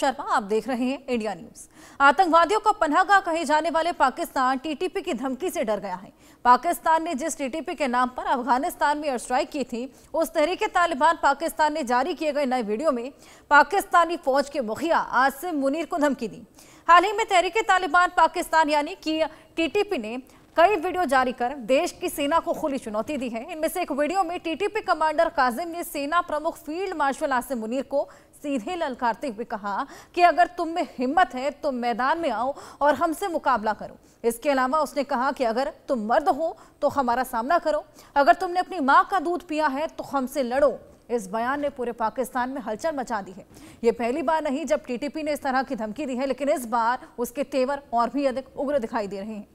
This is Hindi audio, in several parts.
शर्मा, आप देख रहे हैं इंडिया न्यूज। आतंकवादियों का पनाहगाह कहे जाने वाले पाकिस्तान टीटीपी की धमकी से डर गया है। पाकिस्तान ने जिस टीटीपी के नाम पर अफगानिस्तान में एयर स्ट्राइक की थी, उस तहरीके तालिबान पाकिस्तान ने जारी किए गए नए वीडियो में पाकिस्तानी फौज के मुखिया आसिम मुनीर को धमकी दी। हाल ही में तहरीके तालिबान पाकिस्तान यानी कि टीटीपी ने कई वीडियो जारी कर देश की सेना को खुली चुनौती दी है। इनमें से एक वीडियो में टीटीपी कमांडर काजिम ने सेना प्रमुख फील्ड मार्शल आसिम मुनीर को सीधे ललकारते हुए कहा कि अगर तुम में हिम्मत है तो मैदान में आओ और हमसे मुकाबला करो। इसके अलावा उसने कहा कि अगर तुम मर्द हो तो हमारा सामना करो, अगर तुमने अपनी मां का दूध पिया है तो हमसे लड़ो। इस बयान ने पूरे पाकिस्तान में हलचल मचा दी है। ये पहली बार नहीं जब टीटीपी ने इस तरह की धमकी दी है, लेकिन इस बार उसके तेवर और भी अधिक उग्र दिखाई दे रहे हैं।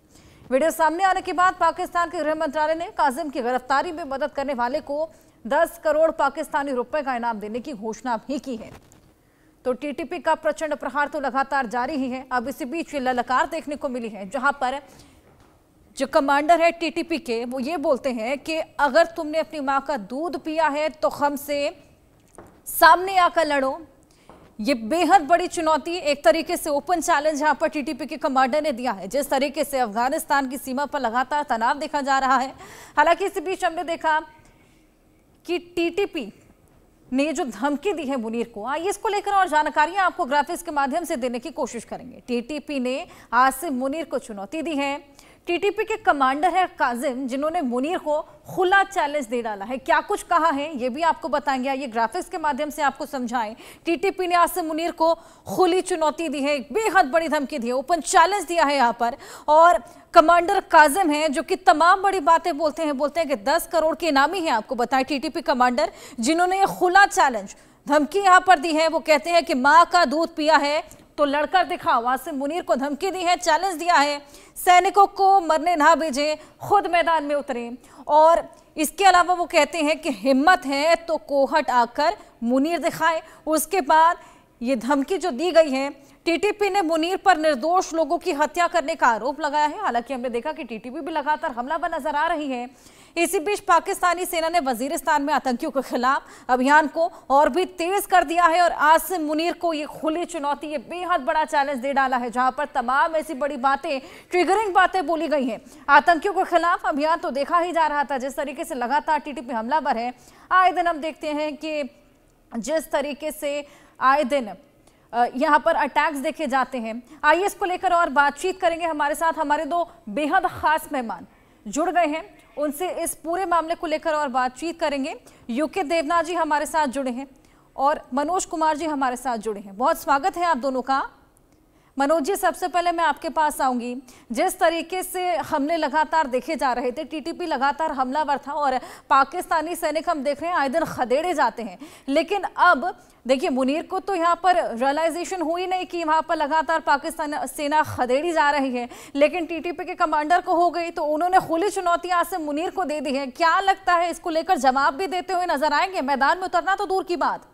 वीडियो सामने आने के बाद पाकिस्तान के गृह मंत्रालय ने काजिम की गिरफ्तारी में मदद करने वाले को 10 करोड़ पाकिस्तानी रुपए का इनाम देने की घोषणा भी की है। तो टीटीपी का प्रचंड प्रहार तो लगातार जारी ही है। अब इसी बीच ललकार देखने को मिली है, जहां पर जो कमांडर है टीटीपी के, वो ये बोलते हैं कि अगर तुमने अपनी मां का दूध पिया है तो हमसे सामने आकर लड़ो। ये बेहद बड़ी चुनौती, एक तरीके से ओपन चैलेंज यहां पर टीटीपी के कमांडर ने दिया है। जिस तरीके से अफगानिस्तान की सीमा पर लगातार तनाव देखा जा रहा है, हालांकि इसी बीच हमने देखा कि टीटीपी ने जो धमकी दी है मुनीर को, आइए इसको लेकर और जानकारियां आपको ग्राफिक्स के माध्यम से देने की कोशिश करेंगे। टीटीपी ने आसिम मुनीर को चुनौती दी है। टीटीपी के कमांडर है काजिम, जिन्होंने मुनीर को खुला चैलेंज दे डाला है। क्या कुछ कहा है ये भी आपको बताएंगे, ये ग्राफिक्स के माध्यम से आपको समझाएं। टीटीपी ने आसिम मुनीर को खुली चुनौती दी है, एक बेहद बड़ी धमकी दी है, ओपन चैलेंज दिया है यहाँ पर। और कमांडर काजिम हैं जो कि तमाम बड़ी बातें बोलते हैं कि 10 करोड़ के इनामी हैं। आपको बताएं टीटीपी कमांडर जिन्होंने ये खुला चैलेंज धमकी यहाँ पर दी है। वो कहते हैं कि माँ का दूध पिया है तो लड़कर दिखाओ। आसिम मुनीर को धमकी दी है, चैलेंज दिया है, सैनिकों को मरने ना भेजें, खुद मैदान में उतरें। और इसके अलावा वो कहते हैं कि हिम्मत है तो कोहट आकर मुनीर दिखाए। उसके बाद ये धमकी जो दी गई है, टीटीपी ने मुनीर पर निर्दोष लोगों की हत्या करने का आरोप लगाया है। हालांकि हमने देखा कि टीटीपी भी लगातार हमलावर नजर आ रही है। इसी बीच पाकिस्तानी सेना ने वजीरिस्तान में आतंकियों के खिलाफ अभियान को और भी तेज कर दिया है और आसिम मुनीर को ये खुली चुनौती, ये बेहद बड़ा चैलेंज दे डाला है, जहां पर तमाम ऐसी बड़ी बातें, ट्रिगरिंग बातें बोली गई हैं। आतंकियों के खिलाफ अभियान तो देखा ही जा रहा था, जिस तरीके से लगातार टीटीपी हमलावर है। आए दिन हम देखते हैं कि जिस तरीके से आए दिन यहाँ पर अटैक्स देखे जाते हैं। आइए इसको लेकर और बातचीत करेंगे। हमारे साथ हमारे दो बेहद खास मेहमान जुड़ गए हैं, उनसे इस पूरे मामले को लेकर और बातचीत करेंगे। यूके देवनाथ जी हमारे साथ जुड़े हैं और मनोज कुमार जी हमारे साथ जुड़े हैं। बहुत स्वागत है आप दोनों का। मनोज जी, सबसे पहले मैं आपके पास आऊंगी। जिस तरीके से हमले लगातार देखे जा रहे थे, टीटीपी लगातार हमलावर था और पाकिस्तानी सैनिक हम देख रहे हैं आए दिन खदेड़े जाते हैं, लेकिन अब देखिए मुनीर को तो यहाँ पर रियलाइजेशन हुई नहीं कि वहाँ पर लगातार पाकिस्तान सेना खदेड़ी जा रही है, लेकिन टीटीपी के कमांडर को हो गई, तो उन्होंने खुली चुनौती आसिम मुनीर को दे दी है। क्या लगता है इसको लेकर जवाब भी देते हुए नजर आएंगे? मैदान में उतरना तो दूर की बात।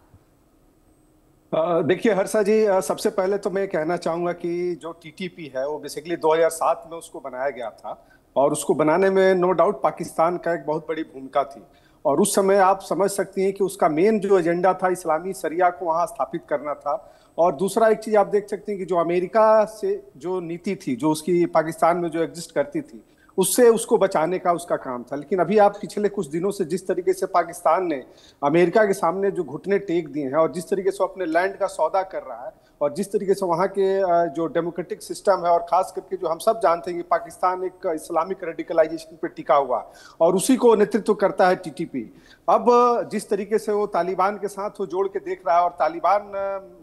देखिए हर्षा जी, सबसे पहले तो मैं कहना चाहूंगा कि जो टीटीपी है वो बेसिकली 2007 में उसको बनाया गया था और उसको बनाने में नो डाउट पाकिस्तान का एक बहुत बड़ी भूमिका थी। और उस समय आप समझ सकती हैं कि उसका मेन जो एजेंडा था इस्लामी शरिया को वहां स्थापित करना था। और दूसरा एक चीज आप देख सकते हैं कि जो अमेरिका से जो नीति थी, जो उसकी पाकिस्तान में जो एग्जिस्ट करती थी, उससे उसको बचाने का उसका काम था। लेकिन अभी आप पिछले कुछ दिनों से जिस तरीके से पाकिस्तान ने अमेरिका के सामने जो घुटने टेक दिए हैं और जिस तरीके से अपने लैंड का सौदा कर रहा है और जिस तरीके से वहाँ के जो डेमोक्रेटिक सिस्टम है और खास करके जो हम सब जानते हैं कि पाकिस्तान एक इस्लामिक रेडिकलाइजेशन पे टिका हुआ और उसी को नेतृत्व करता है टीटीपी। अब जिस तरीके से वो तालिबान के साथ वो जोड़ के देख रहा है और तालिबान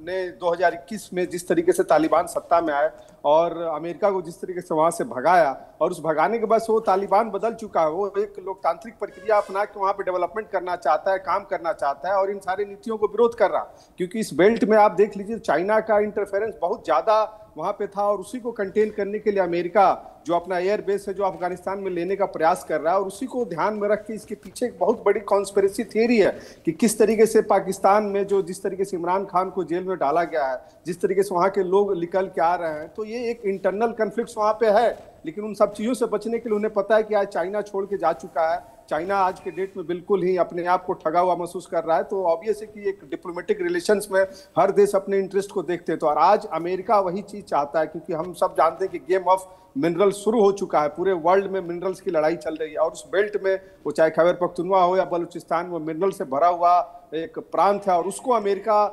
ने 2021 में जिस तरीके से तालिबान सत्ता में आए और अमेरिका को जिस तरीके से वहां से भगाया और उस भगाने के बाद वो तालिबान बदल चुका है। वो एक लोकतांत्रिक प्रक्रिया अपना के वहां पे डेवलपमेंट करना चाहता है, काम करना चाहता है और इन सारी नीतियों को विरोध कर रहा, क्योंकि इस बेल्ट में आप देख लीजिए चाइना का इंटरफेरेंस बहुत ज्यादा वहां पे था और उसी को कंटेन करने के लिए अमेरिका जो अपना एयर बेस है जो अफगानिस्तान में लेने का प्रयास कर रहा है और उसी को ध्यान में रख के इसके पीछे एक बहुत बड़ी कॉन्स्पिरेसी थियरी है कि किस तरीके से पाकिस्तान में जो जिस तरीके से इमरान खान को जेल में डाला गया है, जिस तरीके से वहां के लोग निकल के आ रहे हैं, तो ये एक इंटरनल कन्फ्लिक्ट वहां पे है। लेकिन उन सब चीजों से बचने के लिए उन्हें पता है कि आज चाइना छोड़ के जा चुका है, चाइना आज के डेट में बिल्कुल ही अपने आप को ठगा हुआ महसूस कर रहा है। तो ऑब्वियस है कि एक डिप्लोमेटिक रिलेशंस में हर देश अपने इंटरेस्ट को देखते हैं। तो और आज अमेरिका वही चीज चाहता है, क्योंकि हम सब जानते हैं कि गेम ऑफ मिनरल शुरू हो चुका है। पूरे वर्ल्ड में मिनरल्स की लड़ाई चल रही है और उस बेल्ट में, वो चाहे खैबर पख्तूनवा हो या बलूचिस्तान, वो मिनरल से भरा हुआ एक प्रांत है और उसको अमेरिका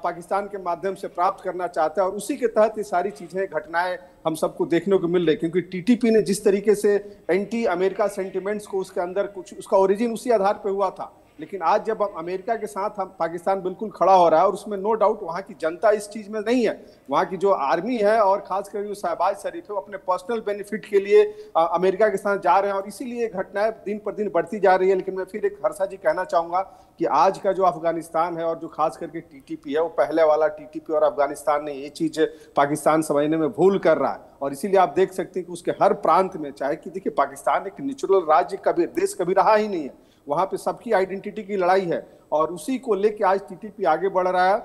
पाकिस्तान के माध्यम से प्राप्त करना चाहता है। और उसी के तहत ये सारी चीजें, घटनाएं हम सबको देखने को मिल रही, क्योंकि टीटीपी ने जिस तरीके से एंटी अमेरिका सेंटिमेंट्स को उसके अंदर कुछ, उसका ओरिजिन उसी आधार पे हुआ था। लेकिन आज जब अमेरिका के साथ हम पाकिस्तान बिल्कुल खड़ा हो रहा है, और उसमें नो डाउट वहाँ की जनता इस चीज में नहीं है। वहाँ की जो आर्मी है और खासकर जो शहबाज शरीफ है, वो अपने पर्सनल बेनिफिट के लिए अमेरिका के साथ जा रहे हैं और इसीलिए घटनाएं दिन पर दिन बढ़ती जा रही है। लेकिन मैं फिर एक हर्षा जी कहना चाहूंगा कि आज का जो अफगानिस्तान है और जो खास करके टीटीपी है, वो पहले वाला टीटीपी और अफगानिस्तान ने ये चीज पाकिस्तान समझने में भूल कर रहा है। और इसीलिए आप देख सकते हैं कि उसके हर प्रांत में, चाहे कि देखिए पाकिस्तान एक नेचुरल राज्य कभी देश कभी रहा ही नहीं है, वहां पे सबकी आइडेंटिटी की लड़ाई है और उसी को लेके आज टीटीपी आगे बढ़ रहा है।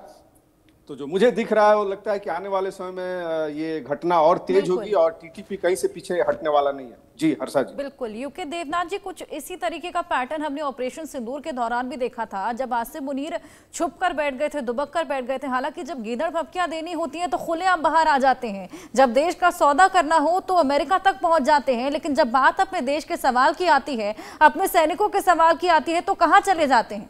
तो जो मुझे दिख रहा है वो लगता है कि आने वाले समय में ये घटना और तेज होगी और टीटीपी कहीं से पीछे हटने वाला नहीं है। जी हर्षा जी। बिल्कुल यूके देवनाथ जी, कुछ इसी तरीके का पैटर्न हमने ऑपरेशन सिंदूर के दौरान भी देखा था, जब आसिम मुनीर छुप कर बैठ गए थे, दुबक कर बैठ गए थे। हालांकि जब गीदड़ भपकियां देनी होती हैं तो खुलेआम बाहर आ जाते हैं, जब देश का सौदा करना हो तो अमेरिका तक पहुंच जाते हैं, लेकिन जब बात अपने देश के सवाल की आती है, अपने सैनिकों के सवाल की आती है, तो कहाँ चले जाते हैं?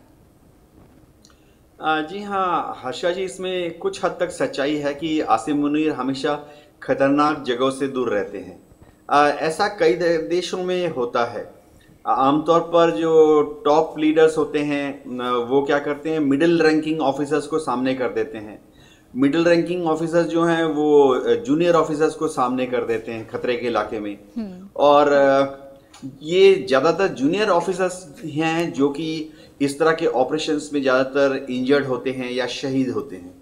जी हाँ हर्षा जी, इसमें कुछ हद तक सच्चाई है कि आसिम मुनीर हमेशा खतरनाक जगहों से दूर रहते हैं। ऐसा कई देशों में होता है। आमतौर पर जो टॉप लीडर्स होते हैं वो क्या करते हैं, मिडिल रैंकिंग ऑफिसर्स को सामने कर देते हैं। मिडिल रैंकिंग ऑफिसर्स जो हैं वो जूनियर ऑफिसर्स को सामने कर देते हैं खतरे के इलाके में। और ये ज़्यादातर जूनियर ऑफिसर्स हैं जो कि इस तरह के ऑपरेशंस में ज़्यादातर इंजर्ड होते हैं या शहीद होते हैं।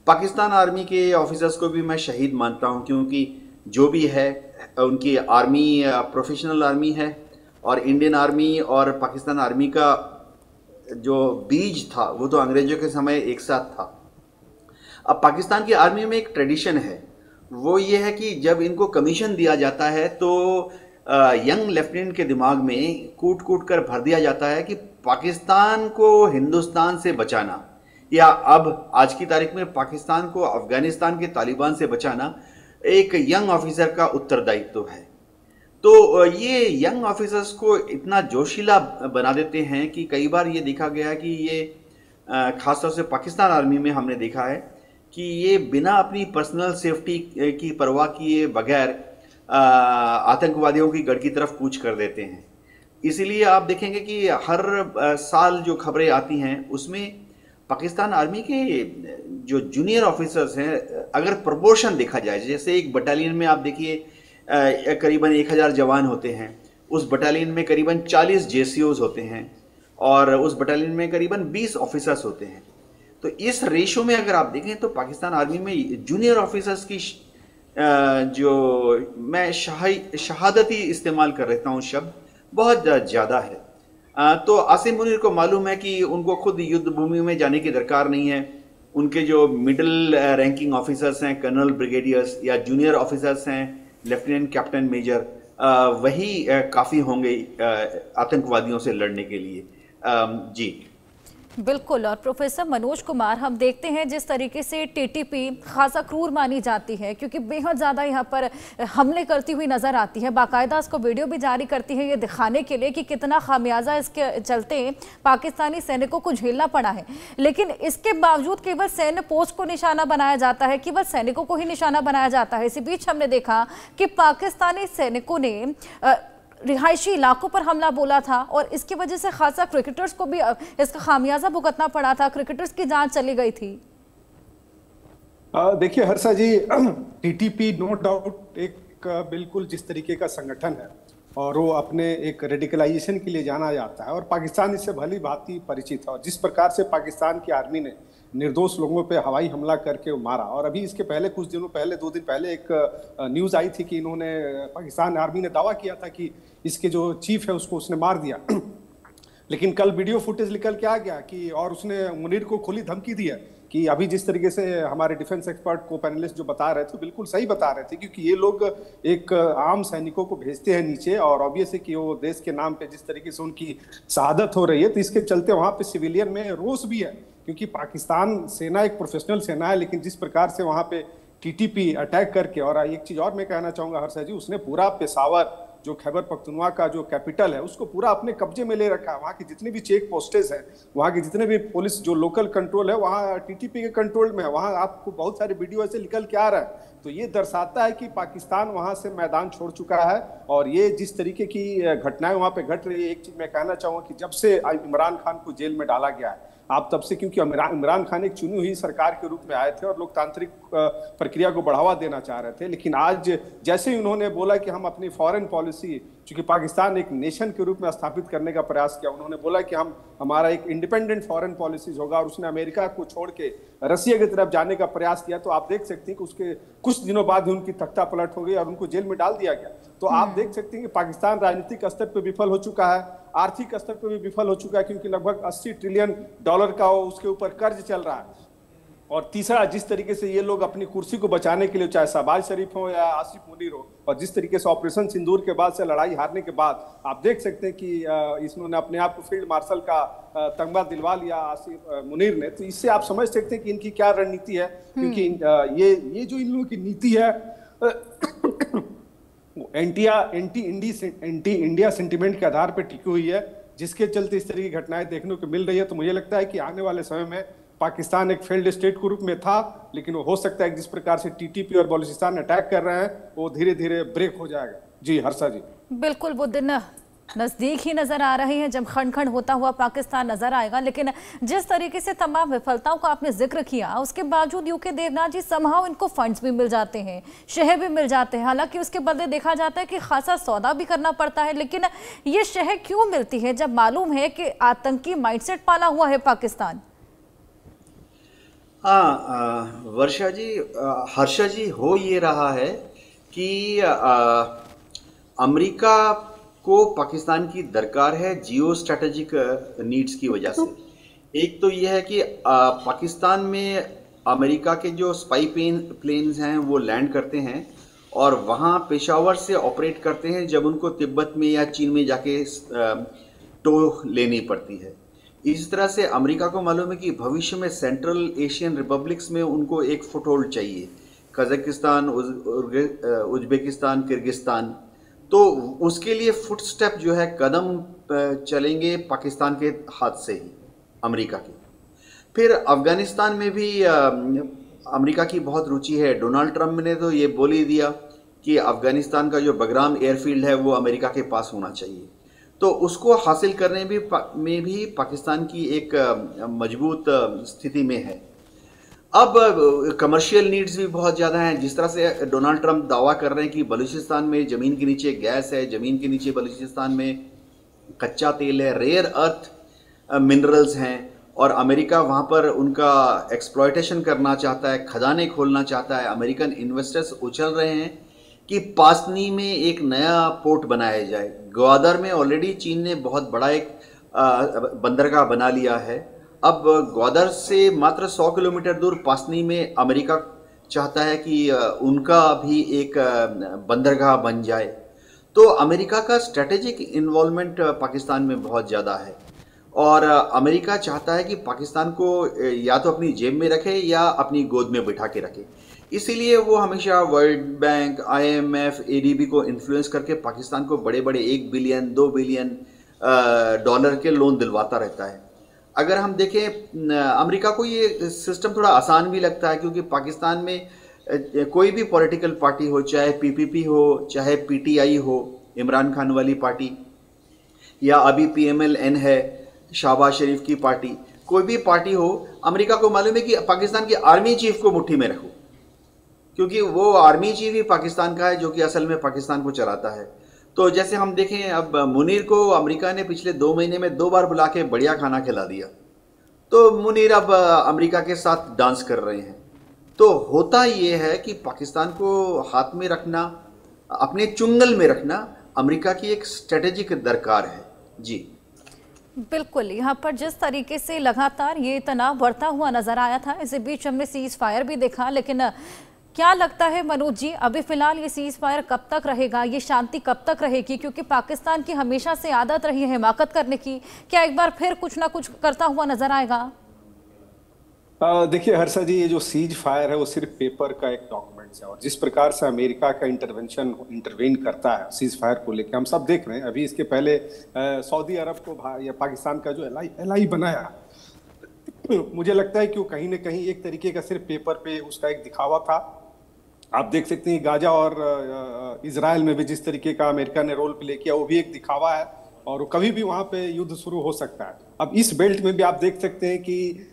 पाकिस्तान आर्मी के ऑफिसर्स को भी मैं शहीद मानता हूं, क्योंकि जो भी है उनकी आर्मी प्रोफेशनल आर्मी है और इंडियन आर्मी और पाकिस्तान आर्मी का जो बीज था वो तो अंग्रेजों के समय एक साथ था। अब पाकिस्तान की आर्मी में एक ट्रेडिशन है, वो ये है कि जब इनको कमीशन दिया जाता है तो यंग लेफ्टिनेंट के दिमाग में कूट कूट कर भर दिया जाता है कि पाकिस्तान को हिंदुस्तान से बचाना, या अब आज की तारीख में पाकिस्तान को अफगानिस्तान के तालिबान से बचाना एक यंग ऑफिसर का उत्तरदायित्व है। तो ये यंग ऑफिसर्स को इतना जोशीला बना देते हैं कि कई बार ये देखा गया कि ये खासतौर से पाकिस्तान आर्मी में हमने देखा है कि ये बिना अपनी पर्सनल सेफ्टी की परवाह किए बगैर आतंकवादियों की गढ़ की तरफ कूच कर देते हैं। इसीलिए आप देखेंगे कि हर साल जो खबरें आती हैं उसमें पाकिस्तान आर्मी के जो जूनियर ऑफिसर्स हैं, अगर प्रपोर्शन देखा जाए, जैसे एक बटालियन में आप देखिए करीबन 1000 जवान होते हैं, उस बटालियन में करीबन 40 जेसीओज होते हैं और उस बटालियन में करीबन 20 ऑफिसर्स होते हैं। तो इस रेशो में अगर आप देखें तो पाकिस्तान आर्मी में जूनियर ऑफिसर्स की जो मैं शहादती इस्तेमाल कर रहता हूँ शब्द, बहुत ज़्यादा है। तो आसिम मुनीर को मालूम है कि उनको खुद युद्ध भूमि में जाने की दरकार नहीं है। उनके जो मिडिल रैंकिंग ऑफिसर्स हैं, कर्नल, ब्रिगेडियर्स या जूनियर ऑफिसर्स हैं, लेफ्टिनेंट, कैप्टन, मेजर, वही काफ़ी होंगे आतंकवादियों से लड़ने के लिए। जी बिल्कुल। और प्रोफेसर मनोज कुमार, हम देखते हैं जिस तरीके से टीटीपी खासा क्रूर मानी जाती है, क्योंकि बेहद ज़्यादा यहाँ पर हमले करती हुई नज़र आती है, बाकायदा इसको वीडियो भी जारी करती है ये दिखाने के लिए कि कितना खामियाजा इसके चलते पाकिस्तानी सैनिकों को झेलना पड़ा है। लेकिन इसके बावजूद केवल सैन्य पोस्ट को निशाना बनाया जाता है, केवल सैनिकों को ही निशाना बनाया जाता है। इसी बीच हमने देखा कि पाकिस्तानी सैनिकों ने रिहायशी इलाकों पर हमला बोला था और इसकी वजह से खासा क्रिकेटर्स को भी इसका खामियाजा भुगतना पड़ा था, क्रिकेटर्स की जान चली गई थी। देखिए हर्षा जी, टीटीपी नो डाउट एक बिल्कुल जिस तरीके का संगठन है और वो अपने एक रेडिकलाइजेशन के लिए जाना जाता है और पाकिस्तान इससे भली भांति परिचित है। और जिस प्रकार से पाकिस्तान की आर्मी ने निर्दोष लोगों पे हवाई हमला करके मारा, और अभी इसके पहले कुछ दिनों पहले, 2 दिन पहले एक न्यूज़ आई थी कि इन्होंने, पाकिस्तान आर्मी ने दावा किया था कि इसके जो चीफ है उसको उसने मार दिया। लेकिन कल वीडियो फुटेज निकल के आ गया कि, और उसने मुनीर को खुली धमकी दी है कि अभी जिस तरीके से हमारे डिफेंस एक्सपर्ट को पैनलिस्ट जो बता रहे थे बिल्कुल सही बता रहे थे, क्योंकि ये लोग एक आम सैनिकों को भेजते हैं नीचे, और ऑब्वियस है कि वो देश के नाम पे जिस तरीके से उनकी शहादत हो रही है, तो इसके चलते वहां पे सिविलियन में रोष भी है, क्योंकि पाकिस्तान सेना एक प्रोफेशनल सेना है, लेकिन जिस प्रकार से वहां पे टीटीपी अटैक करके, और एक चीज और मैं कहना चाहूंगा हर्षा जी, उसने पूरा पेशावर जो खैबर पख्तूनख्वा का जो कैपिटल है उसको पूरा अपने कब्जे में ले रखा है। वहाँ की जितनी भी चेक पोस्टेज हैं, वहाँ की जितने भी पुलिस जो लोकल कंट्रोल है, वहाँ टीटीपी के कंट्रोल में है। वहाँ आपको बहुत सारे वीडियो ऐसे निकल के आ रहा है, तो ये दर्शाता है कि पाकिस्तान वहाँ से मैदान छोड़ चुका है। और ये जिस तरीके की घटनाएं वहाँ पे घट रही है, एक चीज मैं कहना चाहूंगा कि जब से इमरान खान को जेल में डाला गया है, आप तब से, क्योंकि इमरान खान एक चुनी हुई सरकार के रूप में आए थे और लोकतांत्रिक प्रक्रिया को बढ़ावा देना चाह रहे थे, लेकिन आज जैसे ही उन्होंने बोला कि हम अपनी फॉरेन पॉलिसी, चूंकि पाकिस्तान एक नेशन के रूप में स्थापित करने का प्रयास किया, उन्होंने बोला कि हमारा एक इंडिपेंडेंट फॉरेन पॉलिसी होगा, और उसने अमेरिका को छोड़ के रसिया की तरफ जाने का प्रयास किया, तो आप देख सकते हैं कि उसके कुछ दिनों बाद ही उनकी तख्ता पलट हो गई और उनको जेल में डाल दिया गया। तो आप देख सकते हैं कि पाकिस्तान राजनीतिक स्तर पर विफल हो चुका है, आर्थिक स्तर पर भी विफल हो चुका है, क्योंकि लगभग $80 ट्रिलियन का उसके ऊपर कर्ज चल रहा है। और तीसरा, जिस तरीके से ये लोग अपनी कुर्सी को बचाने के लिए, चाहे शहबाज शरीफ हो या आसिफ मुनीर हो, और जिस तरीके से ऑपरेशन सिंदूर के बाद से लड़ाई हारने के बाद आप देख सकते हैं कि इन्होंने अपने आप को फील्ड मार्शल का तगमा दिलवा लिया आसिफ मुनीर ने, तो इससे आप समझ सकते हैं कि इनकी क्या रणनीति है। क्योंकि ये जो इन लोगों की नीति है एंटी इंडिया सेंटिमेंट के आधार पर टिकी हुई है, जिसके चलते इस तरह की घटनाएं देखने को मिल रही है। तो मुझे लगता है कि आने वाले समय में पाकिस्तान एक फेल्ड स्टेट के रूप में था, लेकिन वो हो सकता है कि जिस प्रकार से टीटीपी और बलूचिस्तान अटैक कर रहे हैं, वो धीरे धीरे ब्रेक हो जाएगा। जी हर्षा जी, बिल्कुल वो दिन नजदीक ही नजर आ रहे हैं जब खंड खंड होता हुआ पाकिस्तान नजर आएगा। लेकिन जिस तरीके से तमाम विफलताओं का आपने जिक्र किया, उसके बावजूद यूके देवनाथ जी समहाउ इनको फंड्स भी मिल जाते हैं, शहर भी मिल जाते हैं, हालांकि उसके बदले देखा जाता है कि खासा सौदा भी करना पड़ता है। लेकिन ये शहर क्यों मिलती है जब मालूम है कि आतंकी माइंडसेट पाला हुआ है पाकिस्तान? हाँ वर्षा जी, हर्षा जी, हो ये रहा है कि अमेरिका को पाकिस्तान की दरकार है जियो स्ट्रेटेजिक नीड्स की वजह से। एक तो यह है कि पाकिस्तान में अमेरिका के जो स्पाई प्लेन्स हैं वो लैंड करते हैं और वहाँ पेशावर से ऑपरेट करते हैं जब उनको तिब्बत में या चीन में जाके टो लेनी पड़ती है। इस तरह से अमेरिका को मालूम है कि भविष्य में सेंट्रल एशियन रिपब्लिक्स में उनको एक फुटहोल्ड चाहिए, कजाकिस्तान, उज्बेकिस्तान, किर्गिस्तान, तो उसके लिए फुट स्टेप जो है कदम चलेंगे पाकिस्तान के हाथ से ही, अमेरिका के। फिर अफगानिस्तान में भी अमेरिका की बहुत रुचि है। डोनाल्ड ट्रंप ने तो ये बोल ही दिया कि अफगानिस्तान का जो बगराम एयरफील्ड है वो अमेरिका के पास होना चाहिए। तो उसको हासिल करने में भी पाकिस्तान की एक मजबूत स्थिति में है। अब कमर्शियल नीड्स भी बहुत ज़्यादा हैं। जिस तरह से डोनाल्ड ट्रंप दावा कर रहे हैं कि बलूचिस्तान में ज़मीन के नीचे गैस है, ज़मीन के नीचे बलूचिस्तान में कच्चा तेल है, रेयर अर्थ मिनरल्स हैं, और अमेरिका वहाँ पर उनका एक्सप्लॉयटेशन करना चाहता है, खदानें खोलना चाहता है। अमेरिकन इन्वेस्टर्स उछल रहे हैं कि पासनी में एक नया पोर्ट बनाया जाए। ग्वादर में ऑलरेडी चीन ने बहुत बड़ा एक बंदरगाह बना लिया है। अब ग्वादर से मात्र 100 किलोमीटर दूर पासनी में अमेरिका चाहता है कि उनका भी एक बंदरगाह बन जाए। तो अमेरिका का स्ट्रेटेजिक इन्वॉल्वमेंट पाकिस्तान में बहुत ज़्यादा है और अमेरिका चाहता है कि पाकिस्तान को या तो अपनी जेब में रखे या अपनी गोद में बिठा के रखे। इसीलिए वो हमेशा वर्ल्ड बैंक, IMF, ADB को इन्फ्लुएंस करके पाकिस्तान को बड़े बड़े 1 बिलियन 2 बिलियन डॉलर के लोन दिलवाता रहता है। अगर हम देखें, अमेरिका को ये सिस्टम थोड़ा आसान भी लगता है, क्योंकि पाकिस्तान में कोई भी पॉलिटिकल पार्टी हो, चाहे PPP हो, चाहे PTI हो, इमरान खान वाली पार्टी, या अभी PMLN है, शहबाज शरीफ की पार्टी, कोई भी पार्टी हो, अमेरिका को मालूम है कि पाकिस्तान की आर्मी चीफ को मुट्ठी में रखो, क्योंकि वो आर्मी चीफ ही पाकिस्तान का है जो कि असल में पाकिस्तान को चलाता है। तो जैसे हम देखें, अब मुनीर को अमेरिका ने पिछले 2 महीने में 2 बार बुला के बढ़िया खाना खिला दिया, तो मुनीर अब अमेरिका के साथ डांस कर रहे हैं। तो होता ये है कि पाकिस्तान को हाथ में रखना, अपने चुंगल में रखना अमेरिका की एक स्ट्रेटेजिक दरकार है। जी बिल्कुल, यहाँ पर जिस तरीके से लगातार ये तनाव बढ़ता हुआ नजर आया था, इसी बीच हमने सीज फायर भी देखा, लेकिन क्या लगता है मनोज जी, अभी फिलहाल ये सीज फायर कब तक रहेगा, ये शांति कब तक रहेगी? क्योंकि पाकिस्तान की हमेशा से आदत रही है हिमाकत करने की, क्या एक बार फिर कुछ ना कुछ करता हुआ नजर आएगा? देखिए हर्षा जी, ये जो सीज फायर है वो सिर्फ पेपर का एक डॉक्यूमेंट है, और जिस प्रकार से अमेरिका का इंटरवेन करता है सीज फायर को लेकर हम सब देख रहे हैं। अभी इसके पहले सऊदी अरब को या पाकिस्तान का जो एलआई बनाया, मुझे लगता है कि वो कहीं ना कहीं एक तरीके का सिर्फ पेपर पे उसका एक दिखावा था। आप देख सकते हैं गाजा और इजराइल में भी जिस तरीके का अमेरिका ने रोल प्ले किया, वो भी एक दिखावा है, और कभी भी वहां पे युद्ध शुरू हो सकता है। अब इस बेल्ट में भी आप देख सकते हैं कि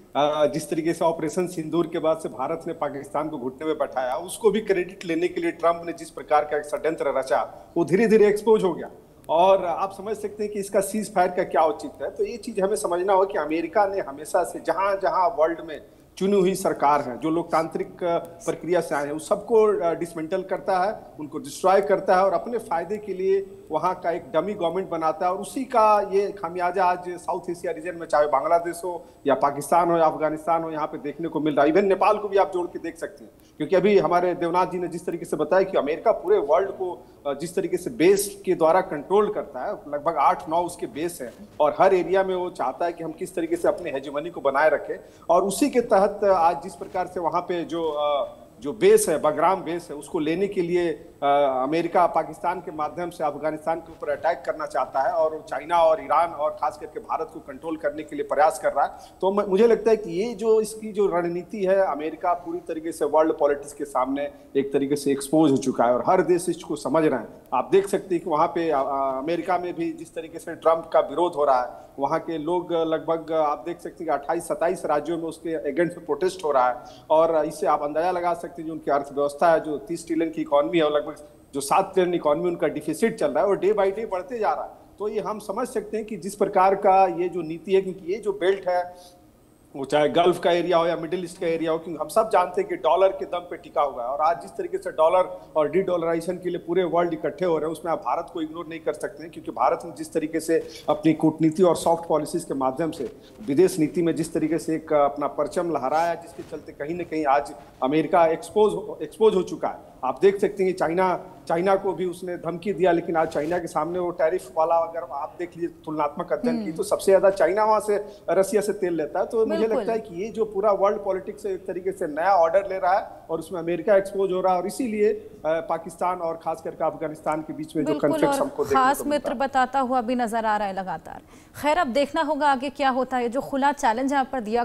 जिस तरीके से ऑपरेशन सिंदूर के बाद से भारत ने पाकिस्तान को घुटने में बैठाया, उसको भी क्रेडिट लेने के लिए ट्रंप ने जिस प्रकार का एक षड्यंत्र रचा, वो धीरे धीरे एक्सपोज हो गया। और आप समझ सकते हैं कि इसका सीज फायर का क्या औचित्य है। तो ये चीज हमें समझना होगा कि अमेरिका ने हमेशा से जहां जहां वर्ल्ड में चुनी हुई सरकार है, जो लोकतांत्रिक प्रक्रिया से आए हैं, उस सबको डिसमेंटल करता है, उनको डिस्ट्रॉय करता है, और अपने फायदे के लिए वहां का एक डमी गवर्नमेंट बनाता है। और उसी का ये खामियाजा आज साउथ एशिया रीजन में, चाहे बांग्लादेश हो या पाकिस्तान हो या अफगानिस्तान हो, यहाँ पे देखने को मिल रहा है। इवन नेपाल को भी आप जोड़ के देख सकते हैं, क्योंकि अभी हमारे देवनाथ जी ने जिस तरीके से बताया कि अमेरिका पूरे वर्ल्ड को जिस तरीके से बेस के द्वारा कंट्रोल करता है, लगभग 8-9 उसके बेस है, और हर एरिया में वो चाहता है कि हम किस तरीके से अपने हेजेमनी को बनाए रखें। और उसी के तहत आज जिस प्रकार से वहां पे जो बेस है, बगराम बेस है, उसको लेने के लिए अमेरिका पाकिस्तान के माध्यम से अफगानिस्तान के ऊपर अटैक करना चाहता है, और चाइना और ईरान और खास करके भारत को कंट्रोल करने के लिए प्रयास कर रहा है। तो मुझे लगता है कि ये जो इसकी जो रणनीति है, अमेरिका पूरी तरीके से वर्ल्ड पॉलिटिक्स के सामने एक तरीके से एक्सपोज हो चुका है, और हर देश इसको समझ रहे हैं। आप देख सकते हैं कि वहां पे अमेरिका में भी जिस तरीके से ट्रंप का विरोध हो रहा है, वहां के लोग लगभग आप देख सकते हैं कि 28-27 राज्यों में उसके अगेंस्ट में प्रोटेस्ट हो रहा है। और इससे आप अंदाजा लगा सकते हैं जो उनकी अर्थव्यवस्था है, जो 30 ट्रिलियन की इकोनॉमी है, और लगभग जो 7 ट्रिलियन इकोनॉमी उनका डिफिसिट चल रहा है, और डे बाई डे बढ़ते जा रहा है। तो ये हम समझ सकते हैं कि जिस प्रकार का ये जो नीति है, क्योंकि ये जो बेल्ट है, वो चाहे गल्फ का एरिया हो या मिडिल ईस्ट का एरिया हो, क्योंकि हम सब जानते हैं कि डॉलर के दम पे टिका हुआ है। और आज जिस तरीके से डॉलर और डी डॉलराइजेशन के लिए पूरे वर्ल्ड इकट्ठे हो रहे हैं, उसमें आप भारत को इग्नोर नहीं कर सकते हैं, क्योंकि भारत ने जिस तरीके से अपनी कूटनीति और सॉफ्ट पॉलिसीज के माध्यम से विदेश नीति में जिस तरीके से एक अपना परचम लहराया, जिसके चलते कहीं ना कहीं आज अमेरिका एक्सपोज हो चुका है। आप देख सकते हैं कि चाइना को भी उसने धमकी दिया, लेकिन आज चाइना के सामने वो टैरिफ वाला, अगर आप देख लीजिए तुलनात्मक अध्ययन की, तो सबसे ज्यादा चाइना वहां से रसिया से तेल लेता है। तो मुझे लगता है कि ये जो पूरा वर्ल्ड पॉलिटिक्स से एक तरीके से नया ऑर्डर ले रहा है, और उसमें अमेरिका एक्सपोज हो रहा है, और इसीलिए पाकिस्तान और खास करके अफगानिस्तान के बीच में जो कॉन्फ्लिक्ट हमको देखने को खास मित्र बताता हुआ भी नजर आ रहा है लगातार। खैर, अब देखना होगा आगे क्या होता है। जो खुला चैलेंज यहाँ पर दिया गया